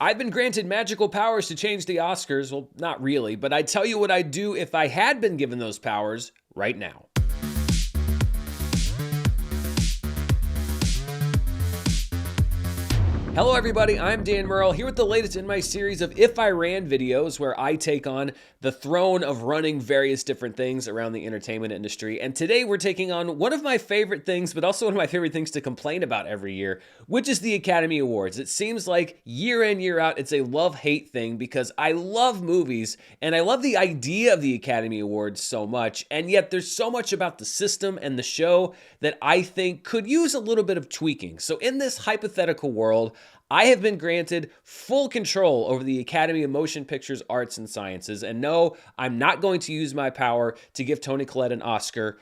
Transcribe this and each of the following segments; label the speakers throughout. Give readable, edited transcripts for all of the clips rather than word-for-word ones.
Speaker 1: I've been granted magical powers to change the Oscars. Well, not really, but I'd tell you what I'd do if I had been given those powers right now. Hello everybody, I'm Dan Murrell, here with the latest in my series of If I Ran videos, where I take on the throne of running various different things around the entertainment industry. And today we're taking on one of my favorite things, but also one of my favorite things to complain about every year, which is the Academy Awards. It seems like year in, year out, it's a love-hate thing because I love movies and I love the idea of the Academy Awards so much, and yet there's so much about the system and the show that I think could use a little bit of tweaking. So in this hypothetical world, I have been granted full control over the Academy of Motion Pictures Arts and Sciences, and no, I'm not going to use my power to give Toni Collette an Oscar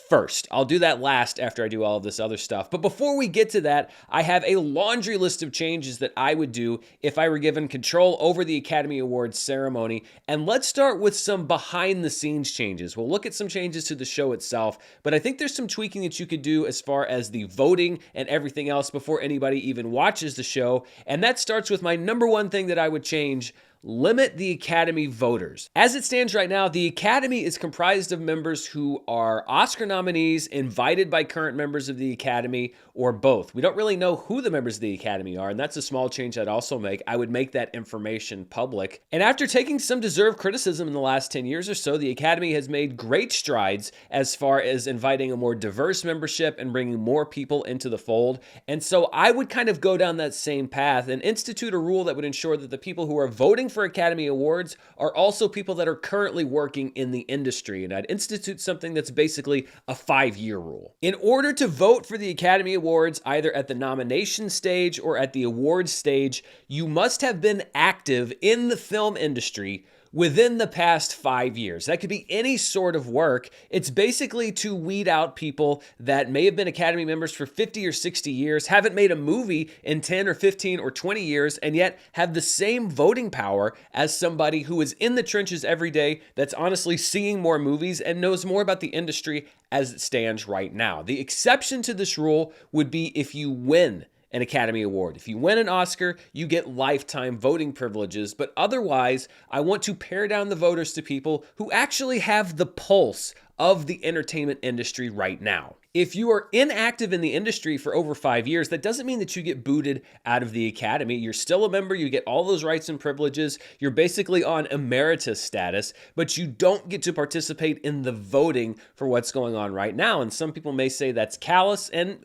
Speaker 1: first. I'll do that last after I do all of this other stuff. But before we get to that, I have a laundry list of changes that I would do if I were given control over the Academy Awards ceremony. And let's start with some behind the scenes changes. We'll look at some changes to the show itself, but I think there's some tweaking that you could do as far as the voting and everything else before anybody even watches the show. And that starts with my number one thing that I would change: limit the Academy voters. As it stands right now, the Academy is comprised of members who are Oscar nominees, invited by current members of the Academy, or both. We don't really know who the members of the Academy are, and that's a small change I'd also make. I would make that information public. And after taking some deserved criticism in the last 10 years or so, the Academy has made great strides as far as inviting a more diverse membership and bringing more people into the fold. And so I would kind of go down that same path and institute a rule that would ensure that the people who are voting for Academy Awards are also people that are currently working in the industry. And I'd institute something that's basically a 5-year rule. In order to vote for the Academy Awards, either at the nomination stage or at the awards stage, you must have been active in the film industry within the past 5 years. That could be any sort of work. It's basically to weed out people that may have been Academy members for 50 or 60 years, haven't made a movie in 10 or 15 or 20 years, and yet have the same voting power as somebody who is in the trenches every day, that's honestly seeing more movies and knows more about the industry as it stands right now. The exception to this rule would be if you win an Academy Award. If you win an Oscar, you get lifetime voting privileges, but otherwise, I want to pare down the voters to people who actually have the pulse of the entertainment industry right now. If you are inactive in the industry for over 5 years, that doesn't mean that you get booted out of the Academy. You're still a member, you get all those rights and privileges, you're basically on emeritus status, but you don't get to participate in the voting for what's going on right now. And some people may say that's callous, and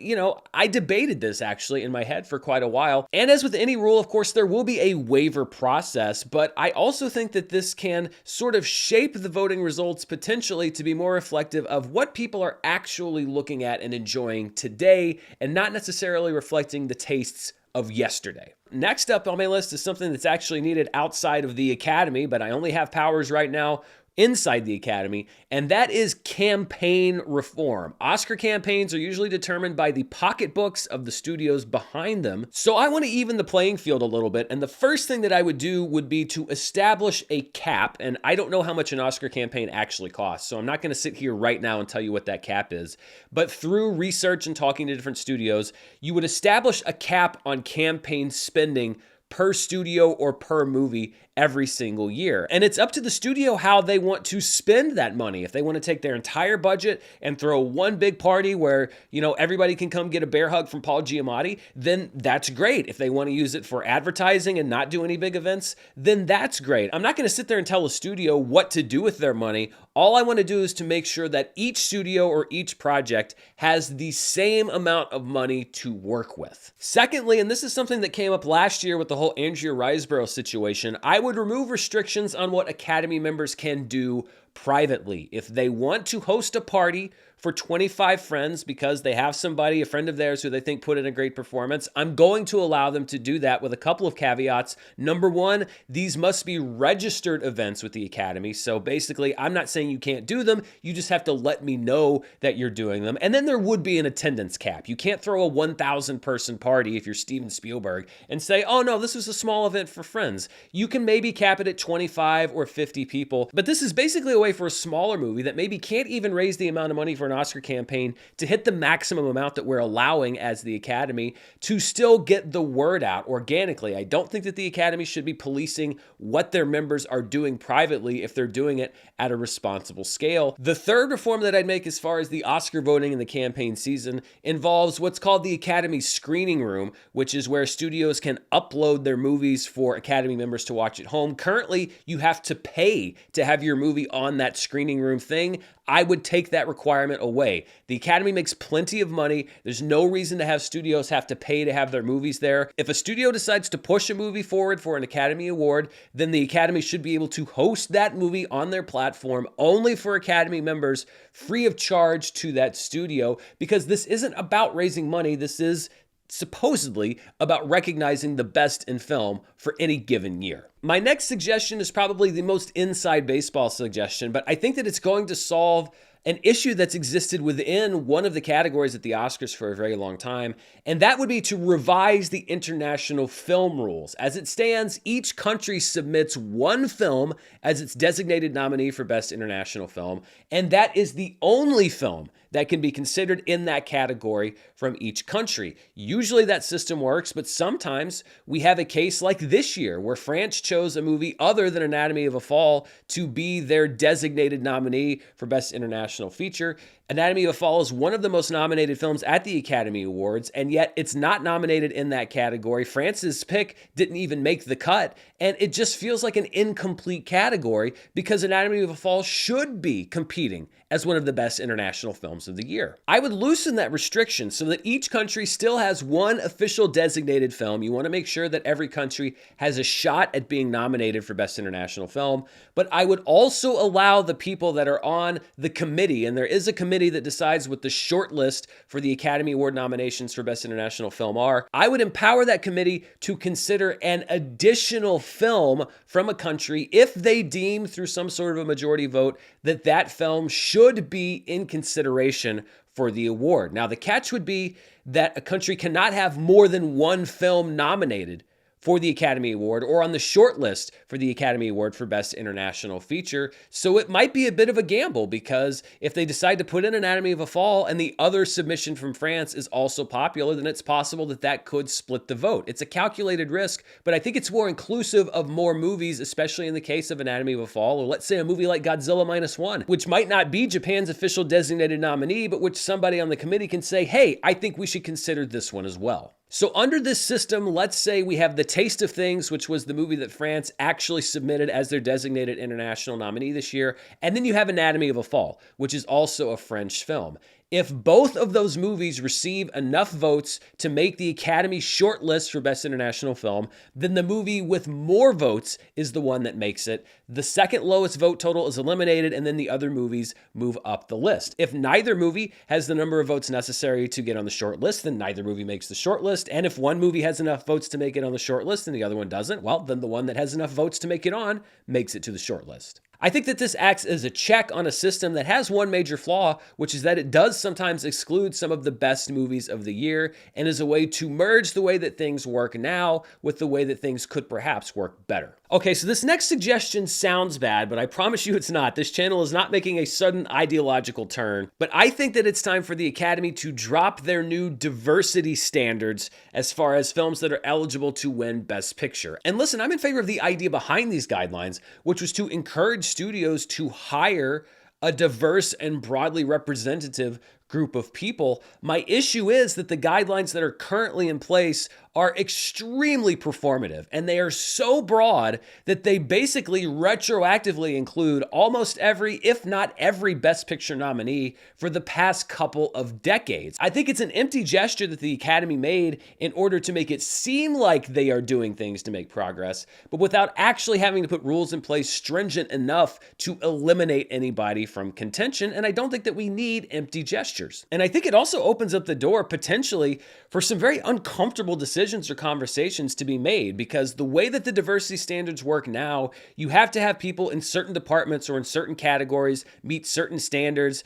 Speaker 1: I debated this actually in my head for quite a while. And as with any rule, of course, there will be a waiver process, but I also think that this can sort of shape the voting results potentially to be more reflective of what people are actually looking at and enjoying today, and not necessarily reflecting the tastes of yesterday. Next up on my list is something that's actually needed outside of the Academy, but I only have powers right now inside the Academy, and that is campaign reform. Oscar campaigns are usually determined by the pocketbooks of the studios behind them, so I want to even the playing field a little bit, and the first thing that I would do would be to establish a cap, and I don't know how much an Oscar campaign actually costs, so I'm not going to sit here right now and tell you what that cap is, but through research and talking to different studios, you would establish a cap on campaign spending per studio or per movie every single year. And it's up to the studio how they want to spend that money. If they want to take their entire budget and throw one big party where, everybody can come get a bear hug from Paul Giamatti, then that's great. If they want to use it for advertising and not do any big events, then that's great. I'm not going to sit there and tell a studio what to do with their money. All I want to do is to make sure that each studio or each project has the same amount of money to work with. Secondly, and this is something that came up last year with the whole Andrea Riseborough situation, I would remove restrictions on what Academy members can do privately. If they want to host a party for 25 friends because they have somebody, a friend of theirs who they think put in a great performance, I'm going to allow them to do that with a couple of caveats. Number one, these must be registered events with the Academy. So basically, I'm not saying you can't do them. You just have to let me know that you're doing them. And then there would be an attendance cap. You can't throw a 1,000 person party if you're Steven Spielberg and say, oh no, this was a small event for friends. You can maybe cap it at 25 or 50 people. But this is basically a way for a smaller movie that maybe can't even raise the amount of money for an Oscar campaign to hit the maximum amount that we're allowing as the Academy to still get the word out organically. I don't think that the Academy should be policing what their members are doing privately if they're doing it at a responsible scale. The third reform that I'd make as far as the Oscar voting in the campaign season involves what's called the Academy Screening Room, which is where studios can upload their movies for Academy members to watch at home. Currently, you have to pay to have your movie on that screening room thing. I would take that requirement away. The Academy makes plenty of money. There's no reason to have studios have to pay to have their movies there. If a studio decides to push a movie forward for an Academy Award, then the Academy should be able to host that movie on their platform only for Academy members, free of charge to that studio, because this isn't about raising money. This is supposedly about recognizing the best in film for any given year. My next suggestion is probably the most inside baseball suggestion, but I think that it's going to solve an issue that's existed within one of the categories at the Oscars for a very long time, and that would be to revise the international film rules. As it stands, each country submits one film as its designated nominee for Best International Film, and that is the only film that can be considered in that category from each country. Usually that system works, but sometimes we have a case like this year where France chose a movie other than Anatomy of a Fall to be their designated nominee for Best International Feature. Anatomy of a Fall is one of the most nominated films at the Academy Awards, and yet it's not nominated in that category. France's pick didn't even make the cut, and it just feels like an incomplete category because Anatomy of a Fall should be competing as one of the best international films of the year. I would loosen that restriction so that each country still has one official designated film. You want to make sure that every country has a shot at being nominated for Best International Film, but I would also allow the people that are on the committee, and there is a committee that decides what the short list for the Academy Award nominations for Best International Film are. I would empower that committee to consider an additional film from a country if they deem through some sort of a majority vote that that film should be in consideration for the award. Now, the catch would be that a country cannot have more than one film nominated for the Academy Award or on the short list for the Academy Award for Best International Feature. So it might be a bit of a gamble because if they decide to put in Anatomy of a Fall and the other submission from France is also popular, then it's possible that that could split the vote. It's a calculated risk, but I think it's more inclusive of more movies, especially in the case of Anatomy of a Fall, or let's say a movie like Godzilla Minus One, which might not be Japan's official designated nominee, but which somebody on the committee can say, hey, I think we should consider this one as well. So under this system, let's say we have The Taste of Things, which was the movie that France actually submitted as their designated international nominee this year, and then you have Anatomy of a Fall, which is also a French film. If both of those movies receive enough votes to make the Academy shortlist for Best International Film, then the movie with more votes is the one that makes it. The second lowest vote total is eliminated, and then the other movies move up the list. If neither movie has the number of votes necessary to get on the short list, then neither movie makes the short list. And if one movie has enough votes to make it on the short list and the other one doesn't, well, then the one that has enough votes to make it on makes it to the short list. I think that this acts as a check on a system that has one major flaw, which is that it does sometimes exclude some of the best movies of the year and is a way to merge the way that things work now with the way that things could perhaps work better. Okay, so this next suggestion sounds bad, but I promise you it's not. This channel is not making a sudden ideological turn, but I think that it's time for the Academy to drop their new diversity standards as far as films that are eligible to win Best Picture. And listen, I'm in favor of the idea behind these guidelines, which was to encourage studios to hire a diverse and broadly representative group of people. My issue is that the guidelines that are currently in place are extremely performative, and they are so broad that they basically retroactively include almost every, if not every, Best Picture nominee for the past couple of decades. I think it's an empty gesture that the Academy made in order to make it seem like they are doing things to make progress, but without actually having to put rules in place stringent enough to eliminate anybody from contention, and I don't think that we need empty gestures. gestures. And I think it also opens up the door potentially for some very uncomfortable decisions or conversations to be made, because the way that the diversity standards work now, you have to have people in certain departments or in certain categories meet certain standards.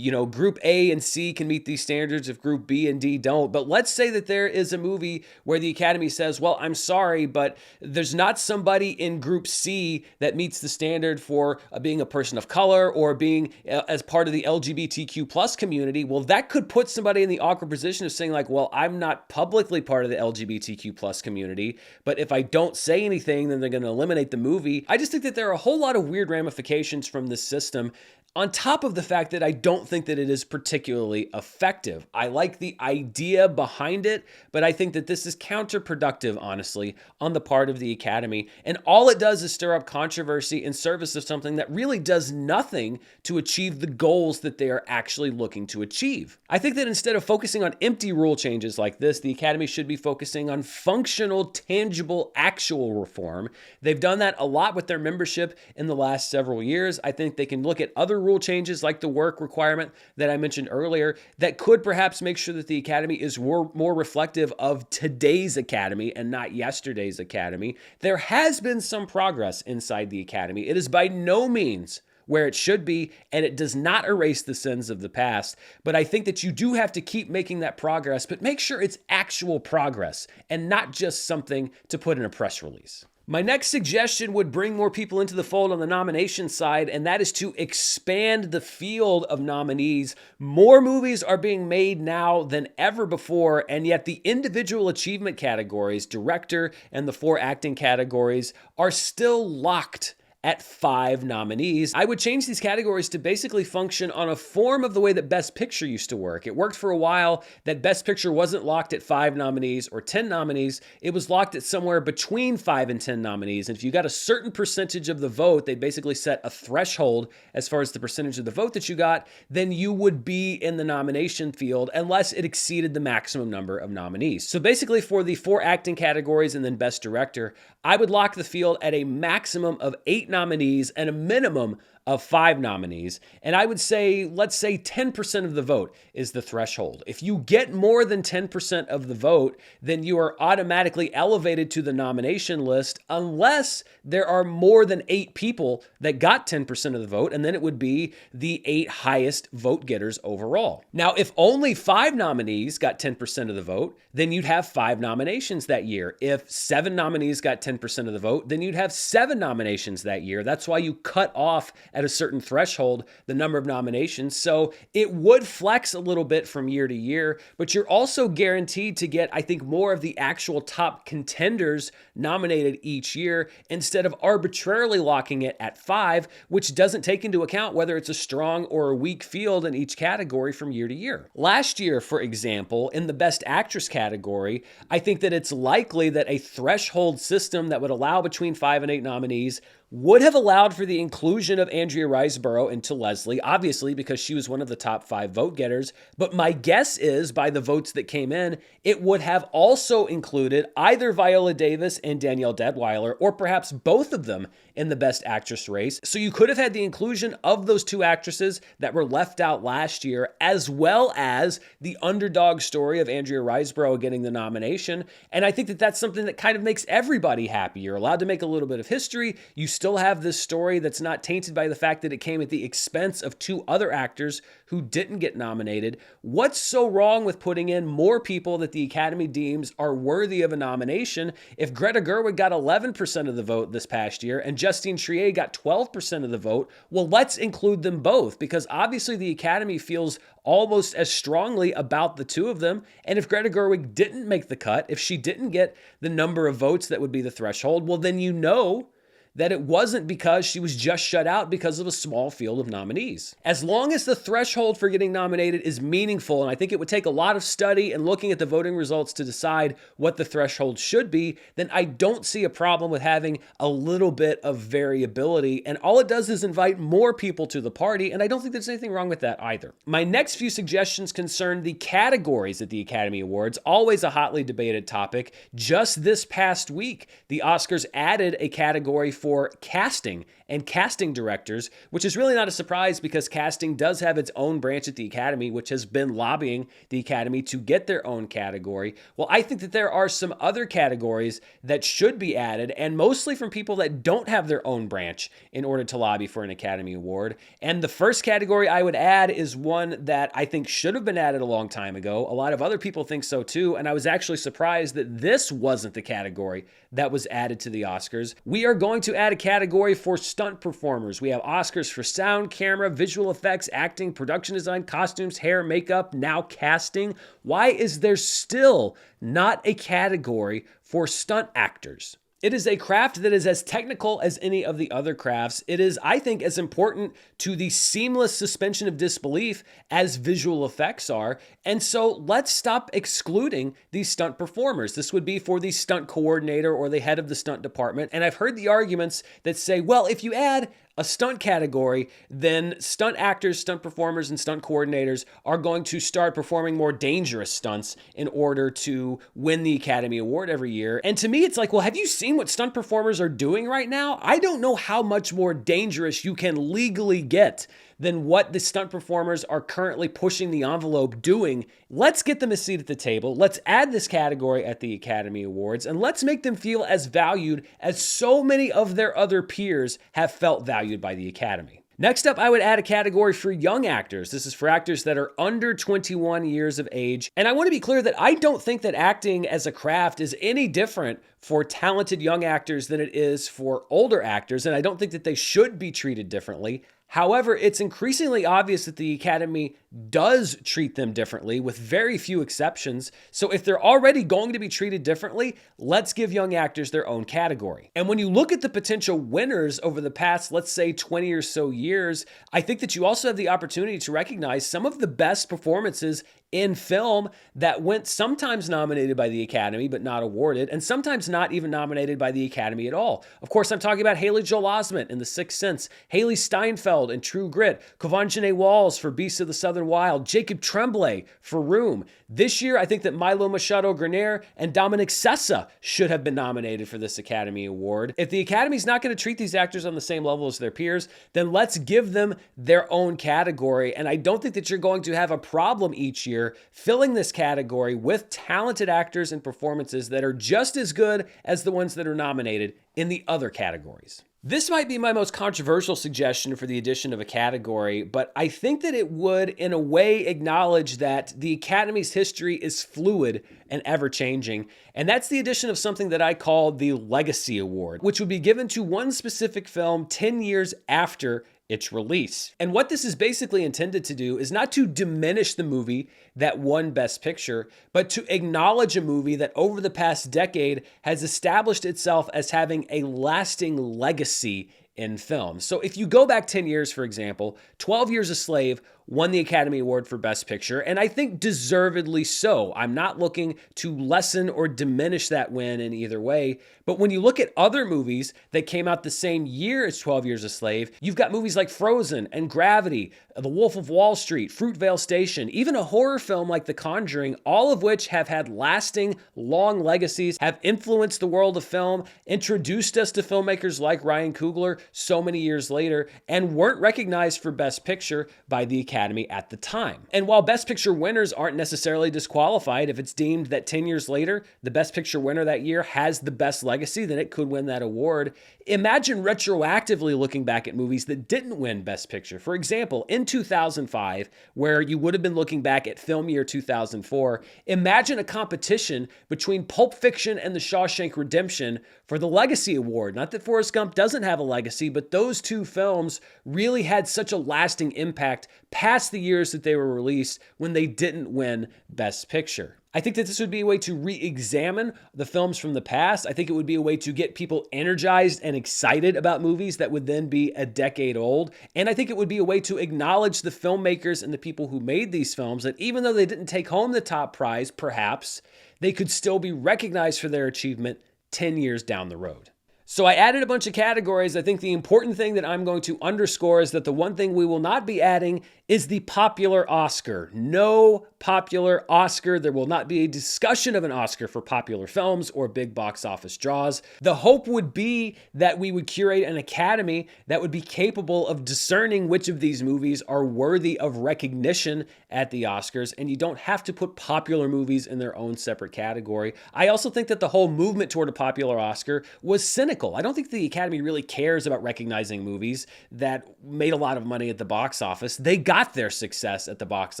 Speaker 1: Group A and C can meet these standards if group B and D don't. But let's say that there is a movie where the Academy says, well, I'm sorry, but there's not somebody in group C that meets the standard for being a person of color or being as part of the LGBTQ plus community. Well, that could put somebody in the awkward position of saying like, well, I'm not publicly part of the LGBTQ plus community, but if I don't say anything, then they're going to eliminate the movie. I just think that there are a whole lot of weird ramifications from this system, on top of the fact that I don't think that it is particularly effective. I like the idea behind it, but I think that this is counterproductive, honestly, on the part of the Academy. And all it does is stir up controversy in service of something that really does nothing to achieve the goals that they are actually looking to achieve. I think that instead of focusing on empty rule changes like this, the Academy should be focusing on functional, tangible, actual reform. They've done that a lot with their membership in the last several years. I think they can look at other rule changes like the work requirement that I mentioned earlier that could perhaps make sure that the Academy is more reflective of today's Academy and not yesterday's Academy. There has been some progress inside the Academy. It is by no means where it should be, and it does not erase the sins of the past. But I think that you do have to keep making that progress, but make sure it's actual progress and not just something to put in a press release. My next suggestion would bring more people into the fold on the nomination side, and that is to expand the field of nominees. More movies are being made now than ever before, and yet the individual achievement categories, director and the 4 acting categories, are still locked at 5 nominees. I would change these categories to basically function on a form of the way that Best Picture used to work. It worked for a while that Best Picture wasn't locked at 5 nominees or 10 nominees. It was locked at somewhere between 5 and 10 nominees. And if you got a certain percentage of the vote, they basically set a threshold as far as the percentage of the vote that you got, then you would be in the nomination field unless it exceeded the maximum number of nominees. So basically for the 4 acting categories and then Best Director, I would lock the field at a maximum of 8 nominees and a minimum of 5 nominees. And I would say, let's say 10% of the vote is the threshold. If you get more than 10% of the vote, then you are automatically elevated to the nomination list unless there are more than 8 people that got 10% of the vote, and then it would be the 8 highest vote getters overall. Now, if only 5 nominees got 10% of the vote, then you'd have 5 nominations that year. If 7 nominees got 10% of the vote, then you'd have 7 nominations that year. That's why you cut off at a certain threshold the number of nominations. So it would flex a little bit from year to year, but you're also guaranteed to get, I think, more of the actual top contenders nominated each year instead of arbitrarily locking it at 5, which doesn't take into account whether it's a strong or a weak field in each category from year to year. Last year, for example, in the Best Actress category, I think that it's likely that a threshold system that would allow between 5 and 8 nominees would have allowed for the inclusion of Andrea Riseborough into Leslie, obviously because she was one of the top 5 vote getters. But my guess is, by the votes that came in, it would have also included either Viola Davis and Danielle Deadwyler, or perhaps both of them in the Best Actress race. So you could have had the inclusion of those 2 actresses that were left out last year, as well as the underdog story of Andrea Riseborough getting the nomination. And I think that that's something that kind of makes everybody happy. You're allowed to make a little bit of history. You still have this story that's not tainted by the fact that it came at the expense of 2 other actors who didn't get nominated. What's so wrong with putting in more people that the Academy deems are worthy of a nomination? If Greta Gerwig got 11% of the vote this past year and Justine Triet got 12% of the vote, well, let's include them both, because obviously the Academy feels almost as strongly about the 2 of them. And if Greta Gerwig didn't make the cut, if she didn't get the number of votes that would be the threshold, well, then you know that it wasn't because she was just shut out because of a small field of nominees. As long as the threshold for getting nominated is meaningful, and I think it would take a lot of study and looking at the voting results to decide what the threshold should be, then I don't see a problem with having a little bit of variability. And all it does is invite more people to the party, and I don't think there's anything wrong with that either. My next few suggestions concern the categories at the Academy Awards, always a hotly debated topic. Just this past week, the Oscars added a category for for casting and casting directors, which is really not a surprise because casting does have its own branch at the Academy, which has been lobbying the Academy to get their own category. Well, I think that there are some other categories that should be added, and mostly from people that don't have their own branch in order to lobby for an Academy Award. And the first category I would add is one that I think should have been added a long time ago. A lot of other people think so too, and I was actually surprised that this wasn't the category that was added to the Oscars. We are going to add a category for stunt performers. We have Oscars for sound, camera, visual effects, acting, production design, costumes, hair, makeup, now casting. Why is there still not a category for stunt actors? It is a craft that is as technical as any of the other crafts. It is, I think, as important to the seamless suspension of disbelief as visual effects are. And so let's stop excluding these stunt performers. This would be for the stunt coordinator or the head of the stunt department. And I've heard the arguments that say, well, if you add a stunt category, then stunt actors, stunt performers, and stunt coordinators are going to start performing more dangerous stunts in order to win the Academy Award every year. And to me, it's like, well, have you seen what stunt performers are doing right now? I don't know how much more dangerous you can legally get than what the stunt performers are currently pushing the envelope doing. Let's get them a seat at the table. Let's add this category at the Academy Awards, and let's make them feel as valued as so many of their other peers have felt valued by the Academy. Next up, I would add a category for young actors. This is for actors that are under 21 years of age. And I want to be clear that I don't think that acting as a craft is any different for talented young actors than it is for older actors, and I don't think that they should be treated differently. However, it's increasingly obvious that the Academy does treat them differently, with very few exceptions. So if they're already going to be treated differently, let's give young actors their own category. And when you look at the potential winners over the past, let's say 20 or so years, I think that you also have the opportunity to recognize some of the best performances in film that went sometimes nominated by the Academy but not awarded, and sometimes not even nominated by the Academy at all. Of course, I'm talking about Haley Joel Osment in The Sixth Sense, Haley Steinfeld in True Grit, Quvenzhané Walls for Beasts of the Southern Wild, Jacob Tremblay for Room. This year, I think that Milo Machado-Graner and Dominic Sessa should have been nominated for this Academy Award. If the Academy's not going to treat these actors on the same level as their peers, then let's give them their own category. And I don't think that you're going to have a problem each year filling this category with talented actors and performances that are just as good as the ones that are nominated in the other categories. This might be my most controversial suggestion for the addition of a category, but I think that it would, in a way, acknowledge that the Academy's history is fluid and ever-changing, and that's the addition of something that I call the Legacy Award, which would be given to one specific film 10 years after its release. And what this is basically intended to do is not to diminish the movie that won Best Picture, but to acknowledge a movie that over the past decade has established itself as having a lasting legacy in film. So if you go back 10 years, for example, 12 Years a Slave won the Academy Award for Best Picture, and I think deservedly so. I'm not looking to lessen or diminish that win in either way, but when you look at other movies that came out the same year as 12 Years a Slave, you've got movies like Frozen and Gravity, The Wolf of Wall Street, Fruitvale Station, even a horror film like The Conjuring, all of which have had lasting, long legacies, have influenced the world of film, introduced us to filmmakers like Ryan Coogler so many years later, and weren't recognized for Best Picture by the Academy at the time. And while Best Picture winners aren't necessarily disqualified, if it's deemed that 10 years later, the Best Picture winner that year has the best legacy, then it could win that award. Imagine retroactively looking back at movies that didn't win Best Picture. For example, in 2005, where you would have been looking back at film year 2004, imagine a competition between Pulp Fiction and The Shawshank Redemption for the Legacy Award. Not that Forrest Gump doesn't have a legacy, but those two films really had such a lasting impact past the years that they were released when they didn't win Best Picture. I think that this would be a way to re-examine the films from the past. I think it would be a way to get people energized and excited about movies that would then be a decade old. And I think it would be a way to acknowledge the filmmakers and the people who made these films, that even though they didn't take home the top prize, perhaps, they could still be recognized for their achievement 10 years down the road. So I added a bunch of categories. I think the important thing that I'm going to underscore is that the one thing we will not be adding is the popular Oscar. No popular Oscar. There will not be a discussion of an Oscar for popular films or big box office draws. The hope would be that we would curate an academy that would be capable of discerning which of these movies are worthy of recognition at the Oscars, and you don't have to put popular movies in their own separate category. I also think that the whole movement toward a popular Oscar was cynical. I don't think the Academy really cares about recognizing movies that made a lot of money at the box office. They got their success at the box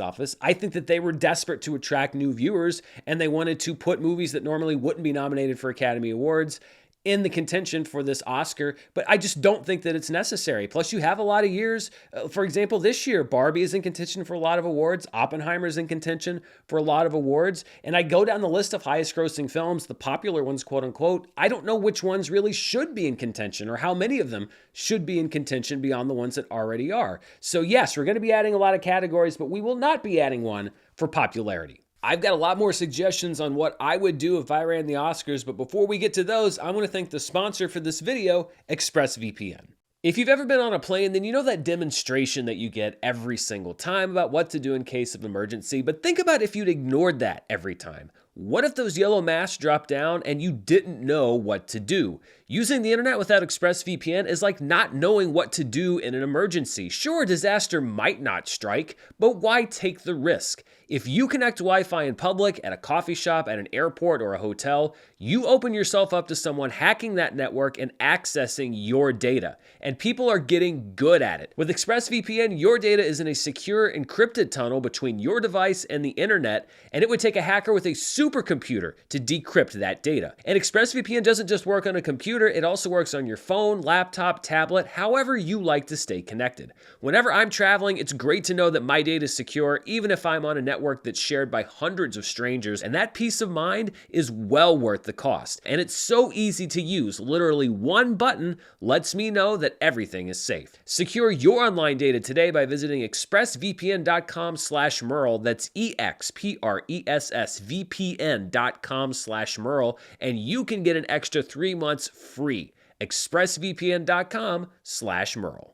Speaker 1: office. I think that they were desperate to attract new viewers, and they wanted to put movies that normally wouldn't be nominated for Academy Awards in the contention for this Oscar, but I just don't think that it's necessary. Plus, you have a lot of years. For example, this year, Barbie is in contention for a lot of awards. Oppenheimer is in contention for a lot of awards. And I go down the list of highest grossing films, the popular ones, quote unquote. I don't know which ones really should be in contention or how many of them should be in contention beyond the ones that already are. So yes, we're going to be adding a lot of categories, but we will not be adding one for popularity. I've got a lot more suggestions on what I would do if I ran the Oscars, but before we get to those, I want to thank the sponsor for this video, ExpressVPN. If you've ever been on a plane, then you know that demonstration that you get every single time about what to do in case of emergency, but think about if you'd ignored that every time. What if those yellow masks dropped down and you didn't know what to do? Using the internet without ExpressVPN is like not knowing what to do in an emergency. Sure, a disaster might not strike, but why take the risk? If you connect Wi-Fi in public, at a coffee shop, at an airport, or a hotel, you open yourself up to someone hacking that network and accessing your data. And people are getting good at it. With ExpressVPN, your data is in a secure, encrypted tunnel between your device and the internet, and it would take a hacker with a supercomputer to decrypt that data. And ExpressVPN doesn't just work on a computer, it also works on your phone, laptop, tablet, however you like to stay connected. Whenever I'm traveling, it's great to know that my data is secure, even if I'm on a network that's shared by hundreds of strangers, and that peace of mind is well worth the cost. And it's so easy to use. Literally one button lets me know that everything is safe. Secure your online data today by visiting expressvpn.com/Murrell. That's expressvpn.com/Murrell, and you can get an extra 3 months free. expressvpn.com/Murrell.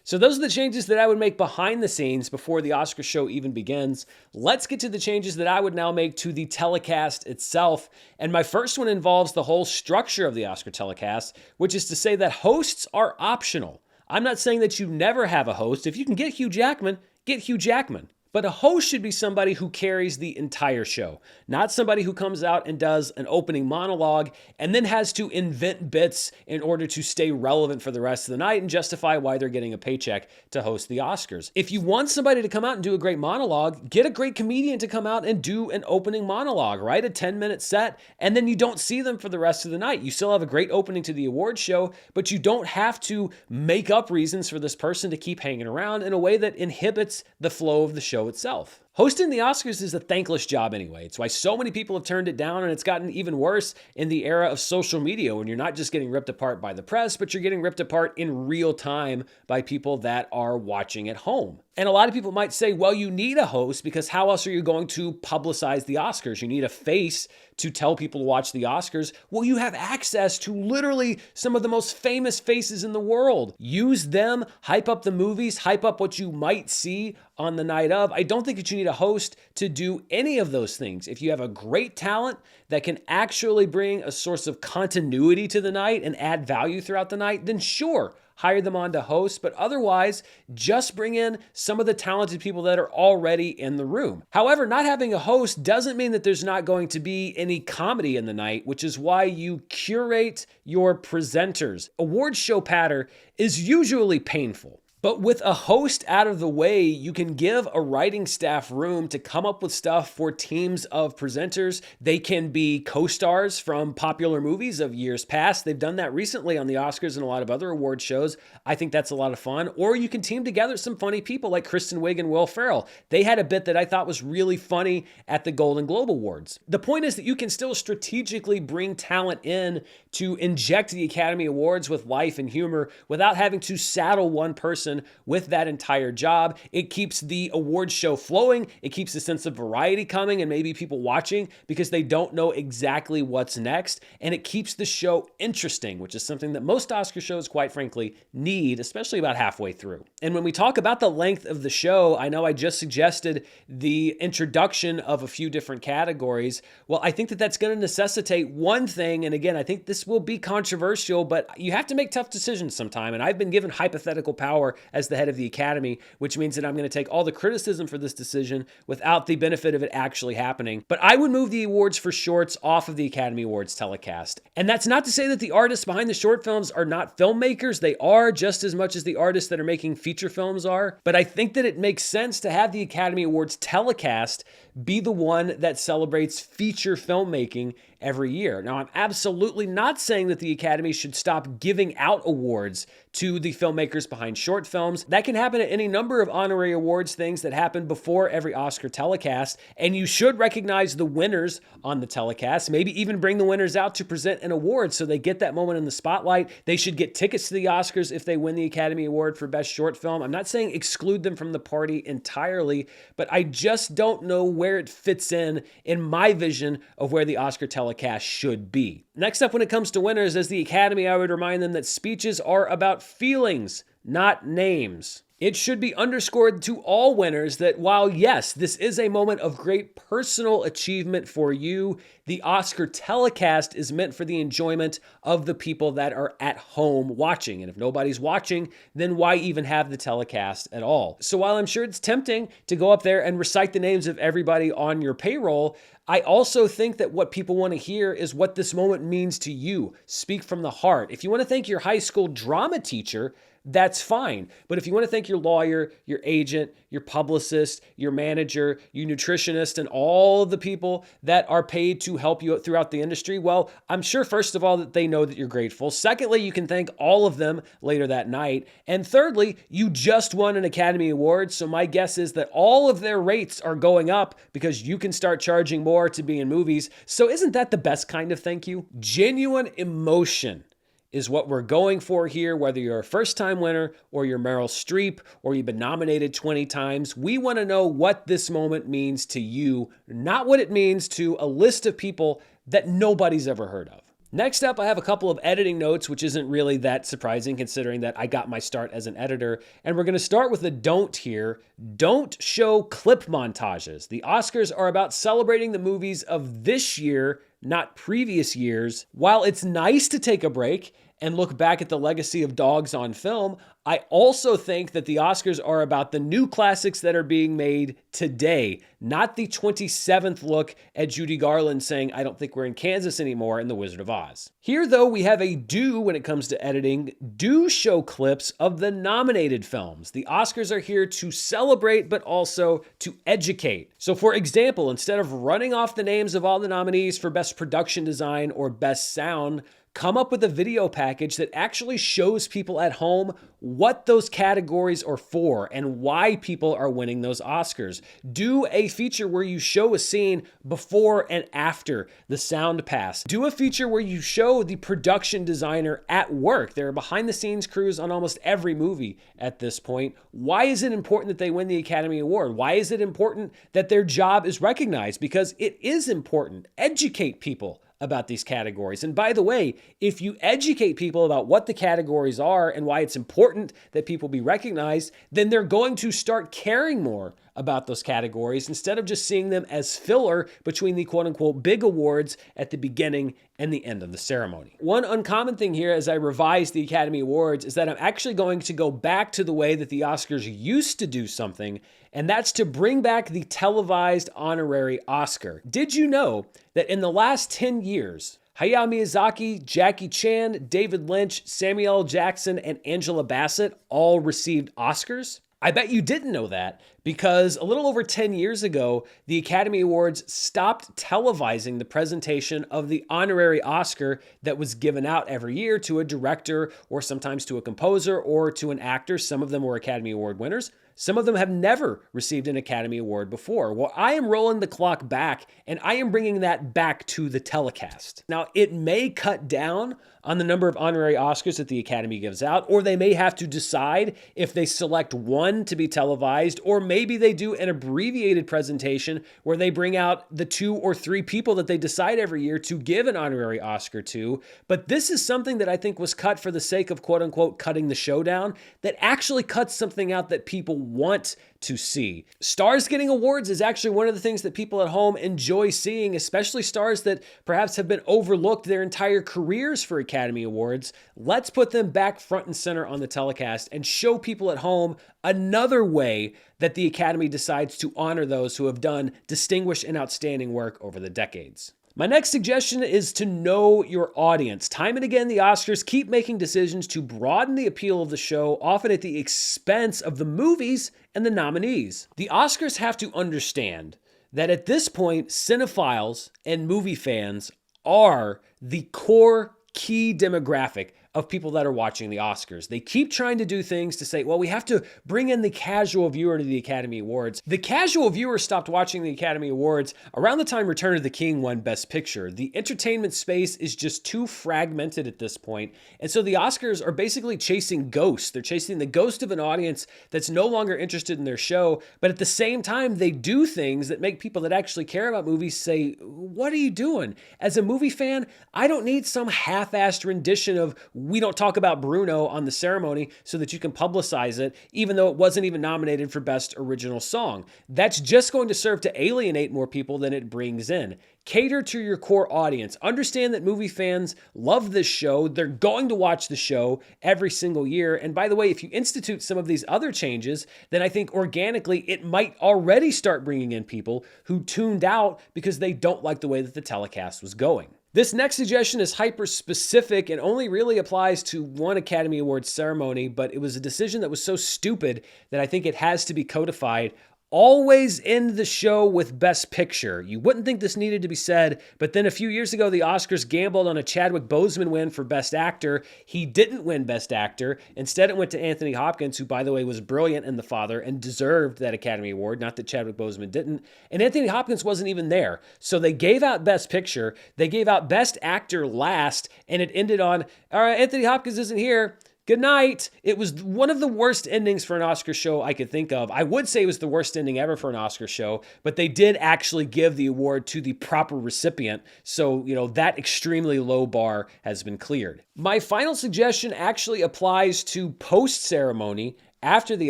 Speaker 1: So those are the changes that I would make behind the scenes before the Oscar show even begins. Let's get to the changes that I would now make to the telecast itself. And my first one involves the whole structure of the Oscar telecast, which is to say that hosts are optional. I'm not saying that you never have a host. If you can get Hugh Jackman, get Hugh Jackman. But a host should be somebody who carries the entire show, not somebody who comes out and does an opening monologue and then has to invent bits in order to stay relevant for the rest of the night and justify why they're getting a paycheck to host the Oscars. If you want somebody to come out and do a great monologue, get a great comedian to come out and do an opening monologue, right? A 10-minute set, and then you don't see them for the rest of the night. You still have a great opening to the award show, but you don't have to make up reasons for this person to keep hanging around in a way that inhibits the flow of the show itself. Hosting the Oscars is a thankless job anyway. It's why so many people have turned it down, and it's gotten even worse in the era of social media when you're not just getting ripped apart by the press, but you're getting ripped apart in real time by people that are watching at home. And a lot of people might say, well, you need a host because how else are you going to publicize the Oscars? You need a face to tell people to watch the Oscars. Well, you have access to literally some of the most famous faces in the world. Use them, hype up the movies, hype up what you might see on the night of. I don't think that you need a host to do any of those things. If you have a great talent that can actually bring a source of continuity to the night and add value throughout the night, then sure, hire them on to host, but otherwise, just bring in some of the talented people that are already in the room. However, not having a host doesn't mean that there's not going to be any comedy in the night, which is why you curate your presenters. Award show patter is usually painful. But with a host out of the way, you can give a writing staff room to come up with stuff for teams of presenters. They can be co-stars from popular movies of years past. They've done that recently on the Oscars and a lot of other award shows. I think that's a lot of fun. Or you can team together some funny people like Kristen Wiig and Will Ferrell. They had a bit that I thought was really funny at the Golden Globe Awards. The point is that you can still strategically bring talent in to inject the Academy Awards with life and humor without having to saddle one person person with that entire job. It keeps the awards show flowing. It keeps a sense of variety coming and maybe people watching because they don't know exactly what's next. And it keeps the show interesting, which is something that most Oscar shows, quite frankly, need, especially about halfway through. And when we talk about the length of the show, I know I just suggested the introduction of a few different categories. Well, I think that that's going to necessitate one thing. And again, I think this will be controversial, but you have to make tough decisions sometime. And I've been given hypothetical power as the head of the Academy, which means that I'm going to take all the criticism for this decision without the benefit of it actually happening. But I would move the awards for shorts off of the Academy Awards telecast. And that's not to say that the artists behind the short films are not filmmakers. They are just as much as the artists that are making feature films are. But I think that it makes sense to have the Academy Awards telecast be the one that celebrates feature filmmaking every year. Now, I'm absolutely not saying that the Academy should stop giving out awards to the filmmakers behind short films. That can happen at any number of honorary awards things that happen before every Oscar telecast, and you should recognize the winners on the telecast, maybe even bring the winners out to present an award so they get that moment in the spotlight. They should get tickets to the Oscars if they win the Academy Award for Best Short Film. I'm not saying exclude them from the party entirely, but I just don't know where it fits in my vision of where the Oscar telecast should be. Next up, when it comes to winners, as the Academy, I would remind them that speeches are about feelings, not names. It should be underscored to all winners that while, yes, this is a moment of great personal achievement for you, the Oscar telecast is meant for the enjoyment of the people that are at home watching. And if nobody's watching, then why even have the telecast at all? So while I'm sure it's tempting to go up there and recite the names of everybody on your payroll, I also think that what people want to hear is what this moment means to you. Speak from the heart. If you want to thank your high school drama teacher, that's fine. But if you want to thank your lawyer, your agent, your publicist, your manager, your nutritionist, and all of the people that are paid to help you throughout the industry, well, I'm sure, first of all, that they know that you're grateful. Secondly, you can thank all of them later that night. And thirdly, you just won an Academy Award. So my guess is that all of their rates are going up because you can start charging more to be in movies. So isn't that the best kind of thank you? Genuine emotion is what we're going for here, whether you're a first-time winner or you're Meryl Streep or you've been nominated 20 times. We want to know what this moment means to you, not what it means to a list of people that nobody's ever heard of. Next up, I have a couple of editing notes, which isn't really that surprising considering that I got my start as an editor. And we're going to start with a don't here. Don't show clip montages. The Oscars are about celebrating the movies of this year, not previous years. While it's nice to take a break and look back at the legacy of dogs on film, I also think that the Oscars are about the new classics that are being made today, not the 27th look at Judy Garland saying, "I don't think we're in Kansas anymore" in The Wizard of Oz. Here, though, we have a do when it comes to editing. Do show clips of the nominated films. The Oscars are here to celebrate, but also to educate. So, for example, instead of running off the names of all the nominees for Best Production Design or Best Sound, come up with a video package that actually shows people at home what those categories are for and why people are winning those Oscars. Do a feature where you show a scene before and after the sound pass. Do a feature where you show the production designer at work. There are behind the scenes crews on almost every movie at this point. Why is it important that they win the Academy Award? Why is it important that their job is recognized? Because it is important. Educate people about these categories. And by the way, if you educate people about what the categories are and why it's important that people be recognized, then they're going to start caring more about those categories instead of just seeing them as filler between the quote-unquote big awards at the beginning and the end of the ceremony. One uncommon thing here as I revise the Academy Awards is that I'm actually going to go back to the way that the Oscars used to do something, and that's to bring back the televised honorary Oscar. Did you know that in the last 10 years, Hayao Miyazaki, Jackie Chan, David Lynch, Samuel L. Jackson, and Angela Bassett all received Oscars? I bet you didn't know that because a little over 10 years ago, the Academy Awards stopped televising the presentation of the honorary Oscar that was given out every year to a director or sometimes to a composer or to an actor. Some of them were Academy Award winners. Some of them have never received an Academy Award before. Well, I am rolling the clock back, and I am bringing that back to the telecast. Now, it may cut down on the number of honorary Oscars that the Academy gives out, or they may have to decide if they select one to be televised, or maybe they do an abbreviated presentation where they bring out the 2 or 3 people that they decide every year to give an honorary Oscar to. But this is something that I think was cut for the sake of quote unquote cutting the show down, that actually cuts something out that people want to see. Stars getting awards is actually one of the things that people at home enjoy seeing, especially stars that perhaps have been overlooked their entire careers for Academy Awards. Let's put them back front and center on the telecast and show people at home another way that the Academy decides to honor those who have done distinguished and outstanding work over the decades. My next suggestion is to know your audience. Time and again, the Oscars keep making decisions to broaden the appeal of the show, often at the expense of the movies and the nominees. The Oscars have to understand that at this point, cinephiles and movie fans are the core key demographic of people that are watching the Oscars. They keep trying to do things to say, well, we have to bring in the casual viewer to the Academy Awards. The casual viewer stopped watching the Academy Awards around the time Return of the King won Best Picture. The entertainment space is just too fragmented at this point. And so the Oscars are basically chasing ghosts. They're chasing the ghost of an audience that's no longer interested in their show. But at the same time, they do things that make people that actually care about movies say, what are you doing? As a movie fan, I don't need some half-assed rendition of We Don't Talk About Bruno on the ceremony so that you can publicize it, even though it wasn't even nominated for Best Original Song. That's just going to serve to alienate more people than it brings in. Cater to your core audience. Understand that movie fans love this show. They're going to watch the show every single year. And by the way, if you institute some of these other changes, then I think organically it might already start bringing in people who tuned out because they don't like the way that the telecast was going. This next suggestion is hyper-specific and only really applies to one Academy Awards ceremony, but it was a decision that was so stupid that I think it has to be codified. Always end the show with Best Picture. You wouldn't think this needed to be said, but then a few years ago, the Oscars gambled on a Chadwick Boseman win for Best Actor. He didn't win Best Actor. Instead, it went to Anthony Hopkins, who, by the way, was brilliant in The Father and deserved that Academy Award, not that Chadwick Boseman didn't. And Anthony Hopkins wasn't even there. So they gave out Best Picture. They gave out Best Actor last, and it ended on, all right, Anthony Hopkins isn't here. Good night. It was one of the worst endings for an Oscar show I could think of. I would say it was the worst ending ever for an Oscar show, but they did actually give the award to the proper recipient. So, that extremely low bar has been cleared. My final suggestion actually applies to post-ceremony after the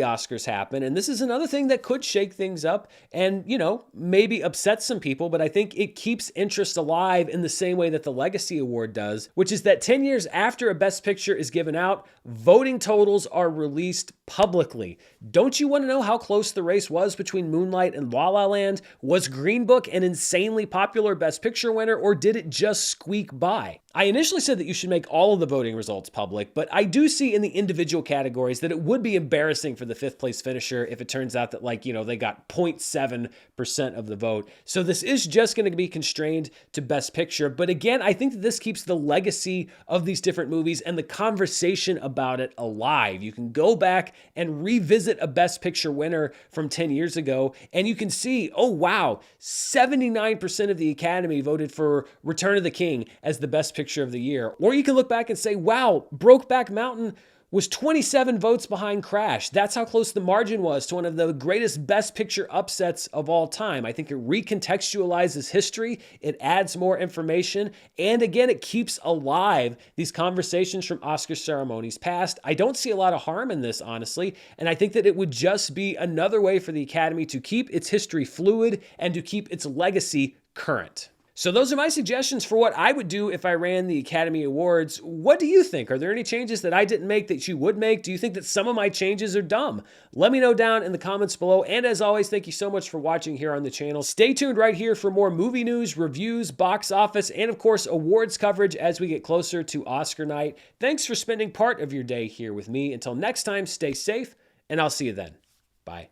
Speaker 1: Oscars happen. And this is another thing that could shake things up and, maybe upset some people, but I think it keeps interest alive in the same way that the Legacy Award does, which is that 10 years after a Best Picture is given out, voting totals are released publicly. Don't you want to know how close the race was between Moonlight and La La Land? Was Green Book an insanely popular Best Picture winner, or did it just squeak by? I initially said that you should make all of the voting results public, but I do see in the individual categories that it would be embarrassing for the 5th place finisher if it turns out that they got 0.7% of the vote. So this is just going to be constrained to Best Picture. But again, I think that this keeps the legacy of these different movies and the conversation about it alive. You can go back and revisit a Best Picture winner from 10 years ago, and you can see, oh wow, 79% of the Academy voted for Return of the King as the Best Picture of the year. Or you can look back and say, wow, Brokeback Mountain was 27 votes behind Crash. That's how close the margin was to one of the greatest Best Picture upsets of all time. I think it recontextualizes history, it adds more information, and again, it keeps alive these conversations from Oscar ceremonies past. I don't see a lot of harm in this, honestly, and I think that it would just be another way for the Academy to keep its history fluid and to keep its legacy current. So those are my suggestions for what I would do if I ran the Academy Awards. What do you think? Are there any changes that I didn't make that you would make? Do you think that some of my changes are dumb? Let me know down in the comments below. And as always, thank you so much for watching here on the channel. Stay tuned right here for more movie news, reviews, box office, and of course, awards coverage as we get closer to Oscar night. Thanks for spending part of your day here with me. Until next time, stay safe, and I'll see you then. Bye.